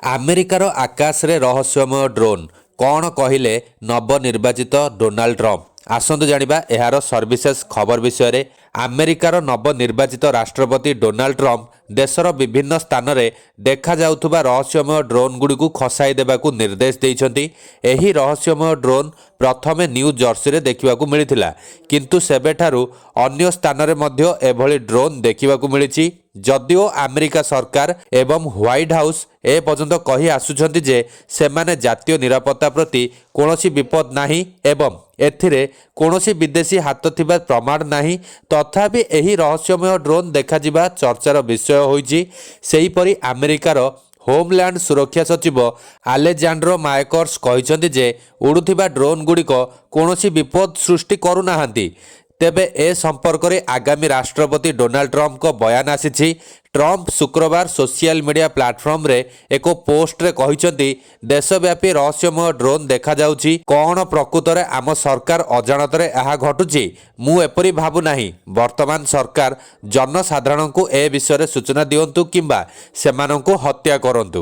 ଆମେରିକାର ଆକାଶରେ ରହସ୍ୟମୟ ଡ୍ରୋନ୍ କ'ଣ କହିଲେ ନବନିର୍ବାଚିତ ଡୋନାଲ୍ଡ ଟ୍ରମ୍ପ। ଆସନ୍ତୁ ଜାଣିବା ଏହାର ସର୍ବିଶେଷ ଖବର ବିଷୟରେ। ଆମେରିକାର ନବନିର୍ବାଚିତ ରାଷ୍ଟ୍ରପତି ଡୋନାଲ୍ଡ ଟ୍ରମ୍ପ ଦେଶର ବିଭିନ୍ନ ସ୍ଥାନରେ ଦେଖାଯାଉଥିବା ରହସ୍ୟମୟ ଡ୍ରୋନ୍ଗୁଡ଼ିକୁ ଖସାଇ ଦେବାକୁ ନିର୍ଦ୍ଦେଶ ଦେଇଛନ୍ତି। ଏହି ରହସ୍ୟମୟ ଡ୍ରୋନ୍ ପ୍ରଥମେ ନ୍ୟୁ ଜର୍ସିରେ ଦେଖିବାକୁ ମିଳିଥିଲା, କିନ୍ତୁ ସେବେଠାରୁ ଅନ୍ୟ ସ୍ଥାନରେ ମଧ୍ୟ ଏଭଳି ଡ୍ରୋନ୍ ଦେଖିବାକୁ ମିଳିଛି। ଯଦିଓ ଆମେରିକା ସରକାର ଏବଂ ହ୍ୱାଇଟ୍ ହାଉସ୍ ଏପର୍ଯ୍ୟନ୍ତ କହି ଆସୁଛନ୍ତି ଯେ ସେମାନେ ଜାତୀୟ ନିରାପତ୍ତା ପ୍ରତି କୌଣସି ବିପଦ ନାହିଁ ଏବଂ ଏଥିରେ କୌଣସି ବିଦେଶୀ ହାତ ଥିବା ପ୍ରମାଣ ନାହିଁ, ତଥାପି ଏହି ରହସ୍ୟମୟ ଡ୍ରୋନ୍ ଦେଖାଯିବା ଚର୍ଚ୍ଚାର ବିଷୟ ହୋଇଛି। ସେହିପରି ଆମେରିକାର ହୋମଲ୍ୟାଣ୍ଡ ସୁରକ୍ଷା ସଚିବ ଆଲେଜାଣ୍ଡ୍ରୋ ମାୟକର୍ସ କହିଛନ୍ତି ଯେ ଉଡ଼ୁଥିବା ଡ୍ରୋନ୍ଗୁଡ଼ିକ କୌଣସି ବିପଦ ସୃଷ୍ଟି କରୁନାହାନ୍ତି। ତେବେ ଏ ସମ୍ପର୍କରେ ଆଗାମୀ ରାଷ୍ଟ୍ରପତି ଡୋନାଲ୍ଡ ଟ୍ରମ୍ପଙ୍କ ବୟାନ ଆସିଛି। ଟ୍ରମ୍ପ ଶୁକ୍ରବାର ସୋସିଆଲ ମିଡ଼ିଆ ପ୍ଲାଟଫର୍ମରେ ଏକ ପୋଷ୍ଟରେ କହିଛନ୍ତି, ଦେଶବ୍ୟାପୀ ରହସ୍ୟମୟ ଡ୍ରୋନ୍ ଦେଖାଯାଉଛି। କ'ଣ ପ୍ରକୃତରେ ଆମ ସରକାର ଅଜାଣତରେ ଏହା ଘଟୁଛି? ମୁଁ ଏପରି ଭାବୁନାହିଁ। ବର୍ତ୍ତମାନ ସରକାର ଜନସାଧାରଣଙ୍କୁ ଏ ବିଷୟରେ ସୂଚନା ଦିଅନ୍ତୁ କିମ୍ବା ସେମାନଙ୍କୁ ହତ୍ୟା କରନ୍ତୁ।